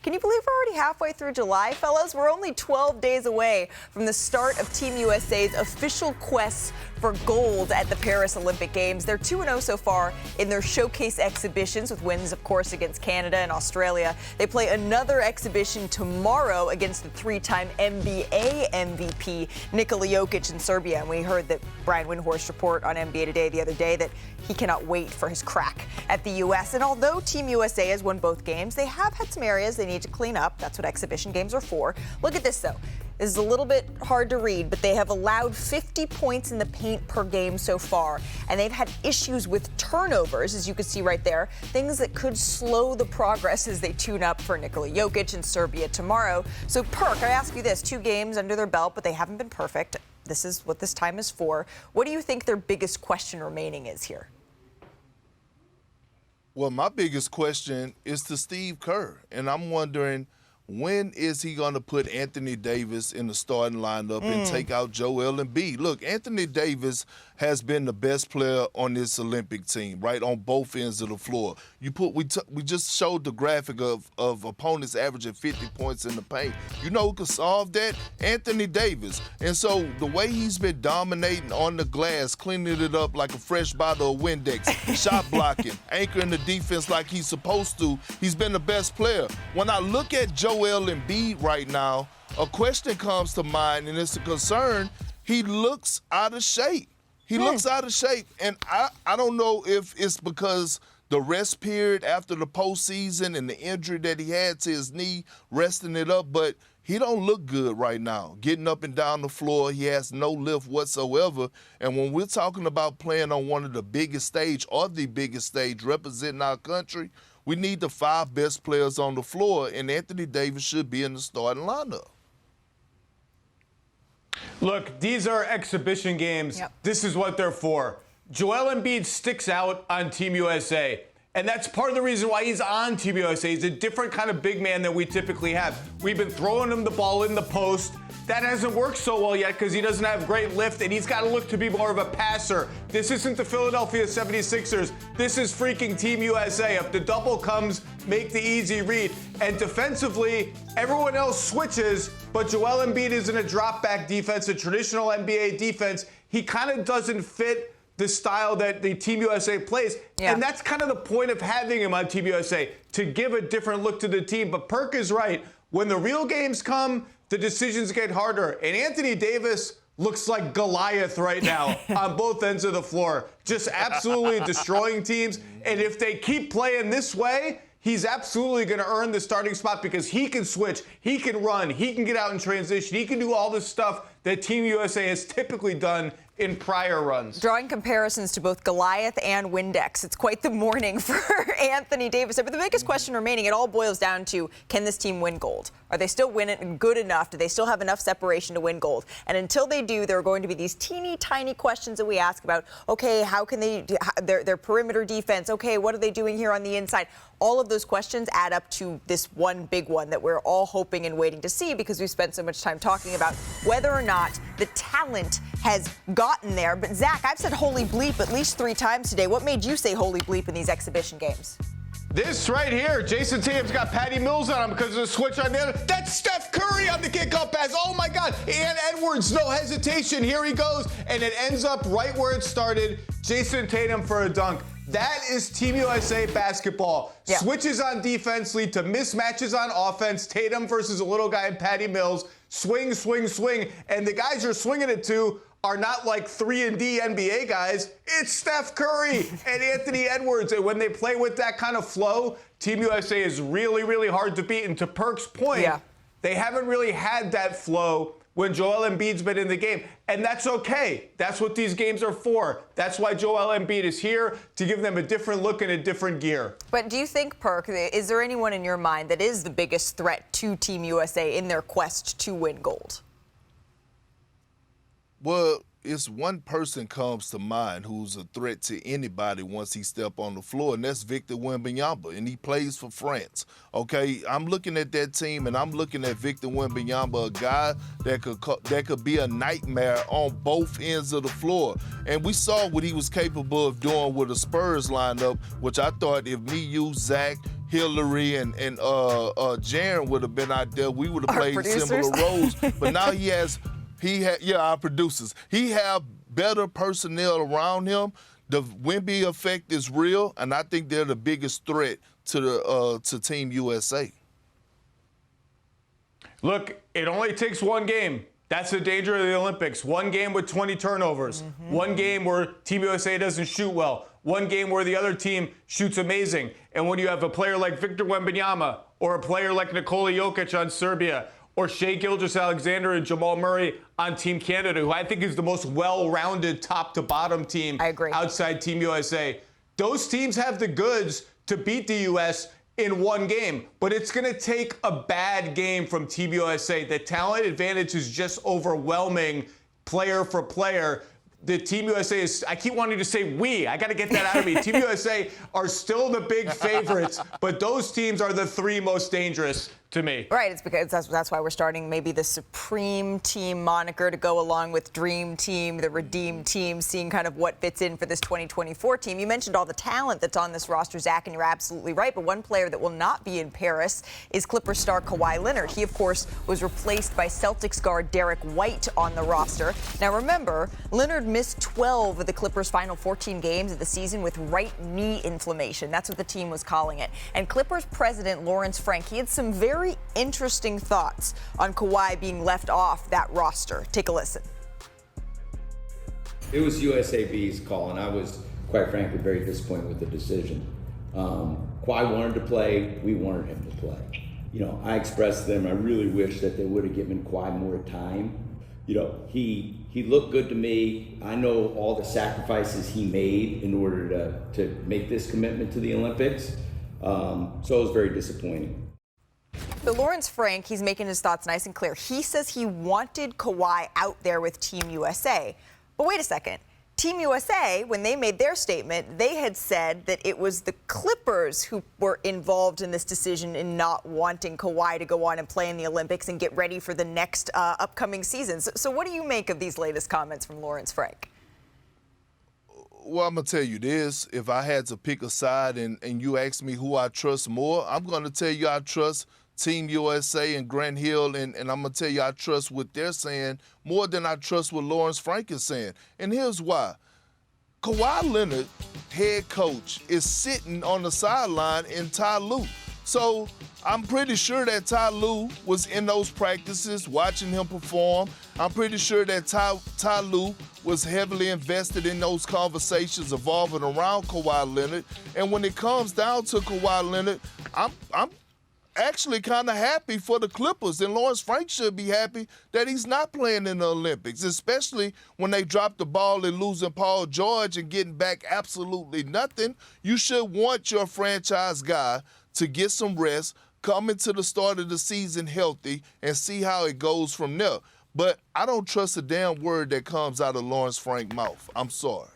Can you believe we're already halfway through July, fellas? We're only 12 days away from the start of Team USA's official quest for gold at the Paris Olympic Games. They're 2-0 so far in their showcase exhibitions, with wins, of course, against Canada and Australia. They play another exhibition tomorrow against the three-time NBA MVP Nikola Jokic in Serbia. And we heard that Brian Windhorst report on NBA Today the other day that he cannot wait for his crack at the U.S. And although Team USA has won both games, they have had some areas they need to clean up. That's what exhibition games are for. Look at this, though. This is a little bit hard to read, but they have allowed 50 points in the paint per game so far, and they've had issues with turnovers, as you can see right there, things that could slow the progress as they tune up for Nikola Jokic in Serbia tomorrow. So, Perk, I ask you this, 2 games under their belt, but they haven't been perfect. This is what this time is for. What do you think their biggest question remaining is here? Well, my biggest question is to Steve Kerr, and I'm wondering, when is he going to put Anthony Davis in the starting lineup and take out Joel Embiid? Look, Anthony Davis has been the best player on this Olympic team, right, on both ends of the floor. We just showed the graphic of opponents averaging 50 points in the paint. You know who could solve that? Anthony Davis. And so the way he's been dominating on the glass, cleaning it up like a fresh bottle of Windex, shot blocking, anchoring the defense like he's supposed to, he's been the best player. When I look at Joel Embiid right now, a question comes to mind, and it's a concern. He looks out of shape. He looks out of shape, and I don't know if it's because the rest period after the postseason and the injury that he had to his knee, resting it up, but he don't look good right now. Getting up and down the floor, he has no lift whatsoever. And when we're talking about playing on one of the biggest stage or the biggest stage representing our country, we need the 5 best players on the floor, and Anthony Davis should be in the starting lineup. Look, these are exhibition games. Yep. This is what they're for. Joel Embiid sticks out on Team USA, and that's part of the reason why he's on Team USA. He's a different kind of big man than we typically have. We've been throwing him the ball in the post. That hasn't worked so well yet because he doesn't have great lift, and he's got to look to be more of a passer. This isn't the Philadelphia 76ers. This is freaking Team USA. If the double comes, make the easy read. And defensively, everyone else switches, but Joel Embiid is in a drop-back defense, a traditional NBA defense. He kind of doesn't fit the style that the Team USA plays. Yeah. And that's kind of the point of having him on Team USA, to give a different look to the team. But Perk is right. When the real games come, the decisions get harder. And Anthony Davis looks like Goliath right now on both ends of the floor, just absolutely destroying teams. And if they keep playing this way, he's absolutely going to earn the starting spot because he can switch, he can run, he can get out in transition, he can do all this stuff that Team USA has typically done in prior runs. Drawing comparisons to both Goliath and Windex, it's quite the morning for Anthony Davis. But the biggest question remaining, it all boils down to, can this team win gold? Are they still winning good enough? Do they still have enough separation to win gold? And until they do, there are going to be these teeny tiny questions that we ask about, okay, how can they, their perimeter defense, okay, what are they doing here on the inside? All of those questions add up to this one big one that we're all hoping and waiting to see, because we've spent so much time talking about whether or not the talent has gotten there. But Zach, I've said holy bleep at least 3 times today. What made you say holy bleep in these exhibition games? This right here, Jason Tatum's got Patty Mills on him because of the switch on the other. That's Steph Curry on the kickoff pass. Oh, my God. And Edwards, no hesitation. Here he goes. And it ends up right where it started. Jason Tatum for a dunk. That is Team USA basketball. Yeah. Switches on defense lead to mismatches on offense. Tatum versus a little guy in Patty Mills. Swing, swing, swing. And the guys you're swinging it to are not like 3-and-D NBA guys. It's Steph Curry and Anthony Edwards. And when they play with that kind of flow, Team USA is really, really hard to beat. And to Perk's point, they haven't really had that flow when Joel Embiid's been in the game. And that's okay. That's what these games are for. That's why Joel Embiid is here, to give them a different look and a different gear. But do you think, Perk, is there anyone in your mind that is the biggest threat to Team USA in their quest to win gold? Well, it's one person comes to mind who's a threat to anybody once he step on the floor, and that's Victor Wembanyama, and he plays for France. Okay, I'm looking at that team, and I'm looking at Victor Wembanyama, a guy that could be a nightmare on both ends of the floor. And we saw what he was capable of doing with a Spurs lineup, which I thought, if me, you, Zach, Hillary and Jaron would have been out there, we would have played similar roles. But now our producers. He have better personnel around him. The Wemby effect is real, and I think they're the biggest threat to Team USA. Look, it only takes one game. That's the danger of the Olympics. One game with 20 turnovers. One game where Team USA doesn't shoot well. One game where the other team shoots amazing. And when you have a player like Victor Wembanyama or a player like Nikola Jokic on Serbia or Shai Gilgeous-Alexander and Jamal Murray on Team Canada, who I think is the most well-rounded top-to-bottom team outside Team USA, those teams have the goods to beat the U.S. in one game, but it's going to take a bad game from Team USA. The talent advantage is just overwhelming player for player. The Team USA is, I keep wanting to say we. I got to get that out of me. Team USA are still the big favorites, but those teams are the three most dangerous to me. Right, it's because that's why we're starting maybe the Supreme Team moniker to go along with Dream Team, the Redeem Team, seeing kind of what fits in for this 2024 team. You mentioned all the talent that's on this roster, Zach, and you're absolutely right, but one player that will not be in Paris is Clippers star Kawhi Leonard. He, of course, was replaced by Celtics guard Derek White on the roster. Now, remember, Leonard missed 12 of the Clippers' final 14 games of the season with right knee inflammation. That's what the team was calling it. And Clippers president Lawrence Frank, he had some very interesting thoughts on Kawhi being left off that roster. Take a listen. It was USAB's call, and I was, quite frankly, very disappointed with the decision. Kawhi wanted to play. We wanted him to play. You know, I expressed to them, I really wish that they would have given Kawhi more time. You know, he looked good to me. I know all the sacrifices he made in order to make this commitment to the Olympics. So it was very disappointing. So Lawrence Frank, he's making his thoughts nice and clear. He says he wanted Kawhi out there with Team USA. But wait a second. Team USA, when they made their statement, they had said that it was the Clippers who were involved in this decision in not wanting Kawhi to go on and play in the Olympics and get ready for the next upcoming season. So what do you make of these latest comments from Lawrence Frank? Well, I'm going to tell you this. If I had to pick a side and you ask me who I trust more, I'm going to tell you I trust Team USA and Grant Hill, and I'm going to tell you I trust what they're saying more than I trust what Lawrence Frank is saying. And here's why. Kawhi Leonard, head coach, is sitting on the sideline in Ty Lue. So I'm pretty sure that Ty Lue was in those practices watching him perform. I'm pretty sure that Ty Lue was heavily invested in those conversations evolving around Kawhi Leonard. And when it comes down to Kawhi Leonard, I'm actually kind of happy for the Clippers, and Lawrence Frank should be happy that he's not playing in the Olympics, especially when they dropped the ball and losing Paul George and getting back absolutely nothing. You should want your franchise guy to get some rest, come into the start of the season healthy, and see how it goes from there. But I don't trust a damn word that comes out of Lawrence Frank's mouth. I'm sorry.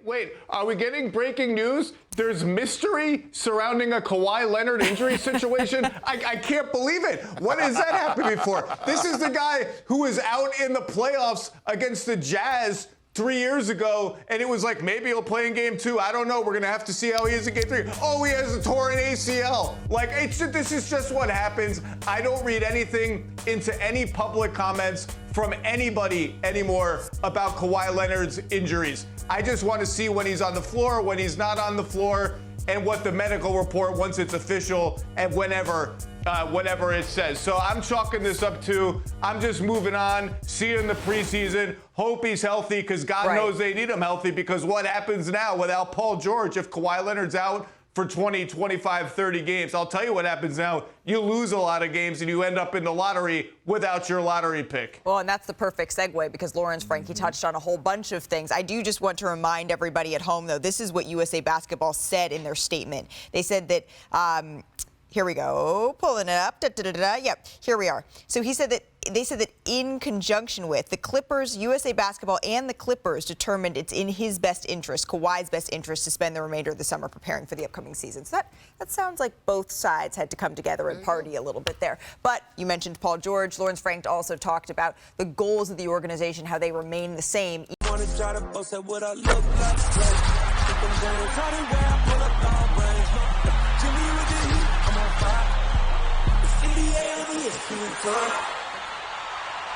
Wait, are we getting breaking news? There's mystery surrounding a Kawhi Leonard injury situation? I can't believe it. When has that happened before? This is the guy who was out in the playoffs against the Jazz 3 years ago, and it was like, maybe he'll play in game 2. I don't know. We're going to have to see how he is in game 3. Oh, he has a torn ACL. Like, this is just what happens. I don't read anything into any public comments from anybody anymore about Kawhi Leonard's injuries. I just want to see when he's on the floor, when he's not on the floor, and what the medical report, once it's official, and whatever it says. So I'm chalking this up to, I'm just moving on, see you in the preseason, hope he's healthy, because God knows they need him healthy, because what happens now without Paul George if Kawhi Leonard's out for 20, 25, 30 games? I'll tell you what happens now. You lose a lot of games and you end up in the lottery without your lottery pick. Well, and that's the perfect segue, because Lawrence Frank, he touched on a whole bunch of things. I do just want to remind everybody at home, though, this is what USA Basketball said in their statement. They said that, here we go, pulling it up. Yep, here we are. So they said that in conjunction with the Clippers, USA Basketball and the Clippers determined it's in his best interest, Kawhi's best interest, to spend the remainder of the summer preparing for the upcoming season. So that sounds like both sides had to come together and party a little bit there. But you mentioned Paul George. Lawrence Frank also talked about the goals of the organization, how they remain the same. Keep